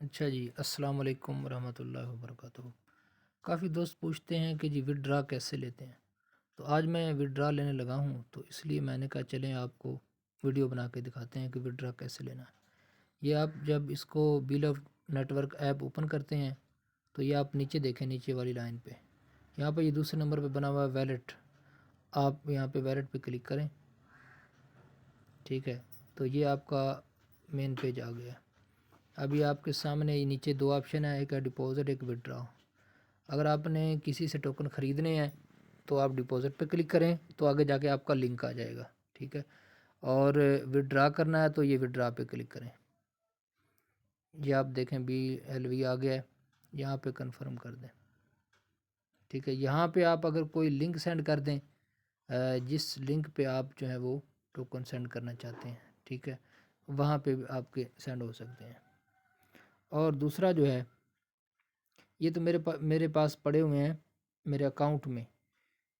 اچھا جی، السلام علیکم ورحمۃ اللہ وبرکاتہ۔ کافی دوست پوچھتے ہیں کہ جی وڈرا کیسے لیتے ہیں، تو آج میں وڈرا لینے لگا ہوں، تو اس لیے میں نے کہا چلیں آپ کو ویڈیو بنا کے دکھاتے ہیں کہ وڈرا کیسے لینا ہے۔ یہ آپ جب اس کو bell of network app open کرتے ہیں تو یہ آپ نیچے دیکھیں، نیچے والی لائن پہ یہاں پہ یہ دوسرے نمبر پہ بنا ہوا ہے ویلٹ، آپ یہاں پہ ویلٹ پہ کلک کریں، ٹھیک ہے، تو یہ آپ کا مین پیج آ گیا۔ ابھی آپ کے سامنے یہ نیچے دو آپشن ہیں، ایک ہے ڈپازٹ، ایک وڈرا۔ اگر آپ نے کسی سے ٹوکن خریدنے ہیں تو آپ ڈپازٹ پہ کلک کریں تو آگے جا کے آپ کا لنک آ جائے گا، ٹھیک ہے، اور وڈرا کرنا ہے تو یہ وڈرا پہ کلک کریں۔ یہ آپ دیکھیں BLV آ گیا ہے، یہاں پہ کنفرم کر دیں، ٹھیک ہے۔ یہاں پہ آپ اگر کوئی لنک سینڈ کر دیں، جس لنک پہ آپ جو ہے وہ ٹوکن سینڈ کرنا چاہتے ہیں، ٹھیک ہے، وہاں پہ بھی آپ کے سینڈ ہو سکتے ہیں۔ اور دوسرا جو ہے، یہ تو میرے پاس پڑے ہوئے ہیں میرے اکاؤنٹ میں،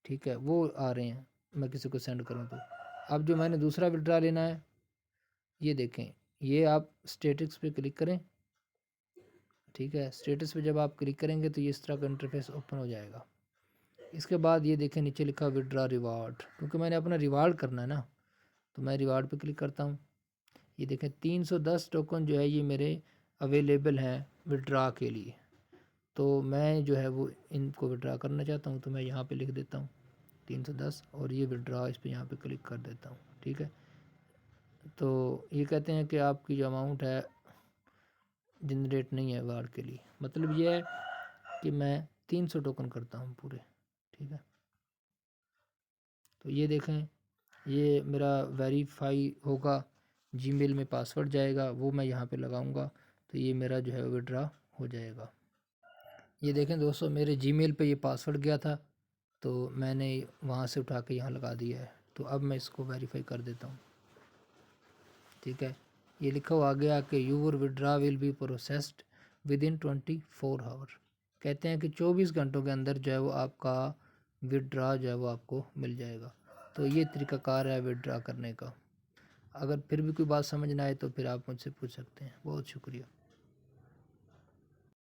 ٹھیک ہے، وہ آ رہے ہیں، میں کسی کو سینڈ کروں تو اب جو میں نے دوسرا وڈرا لینا ہے، یہ دیکھیں، یہ آپ اسٹیٹس پہ کلک کریں، ٹھیک ہے۔ اسٹیٹس پہ جب آپ کلک کریں گے تو یہ اس طرح کا انٹرفیس اوپن ہو جائے گا۔ اس کے بعد یہ دیکھیں نیچے لکھا وڈرا ریوارڈ، کیونکہ میں نے اپنا ریوارڈ کرنا ہے نا، تو میں ریوارڈ پہ کلک کرتا ہوں۔ یہ دیکھیں 310 ٹوکن جو ہے یہ میرے اویلیبل ہیں وڈرا کے لیے، تو میں جو ہے وہ ان کو وڈرا کرنا چاہتا ہوں، تو میں یہاں پہ لکھ دیتا ہوں 310 اور یہ وڈرا، اس پہ یہاں پہ کلک کر دیتا ہوں، ٹھیک ہے۔ تو یہ کہتے ہیں کہ آپ کی جو اماؤنٹ ہے جنریٹ نہیں ہے وارڈ کے لیے، مطلب یہ ہے کہ میں 300 ٹوکن کرتا ہوں پورے، ٹھیک ہے۔ تو یہ دیکھیں، یہ میرا ویریفائی ہوگا، جی میل میں پاسورڈ جائے گا، وہ میں یہاں پہ لگاؤں گا تو یہ میرا جو ہے وڈرا ہو جائے گا۔ یہ دیکھیں دوستو، میرے جی میل پہ یہ پاسورڈ گیا تھا تو میں نے وہاں سے اٹھا کے یہاں لگا دیا ہے، تو اب میں اس کو ویریفائی کر دیتا ہوں، ٹھیک ہے۔ یہ لکھا ہوا آ گیا کہ your order will be processed within 24 hour, کہتے ہیں کہ 24 گھنٹوں کے اندر جو ہے وہ آپ کا وڈرا جو ہے وہ آپ کو مل جائے گا۔ تو یہ طریقہ کار ہے وڈرا کرنے کا۔ اگر پھر بھی کوئی بات سمجھ نہ آئے تو پھر آپ مجھ سے پوچھ سکتے ہیں۔ بہت شکریہ۔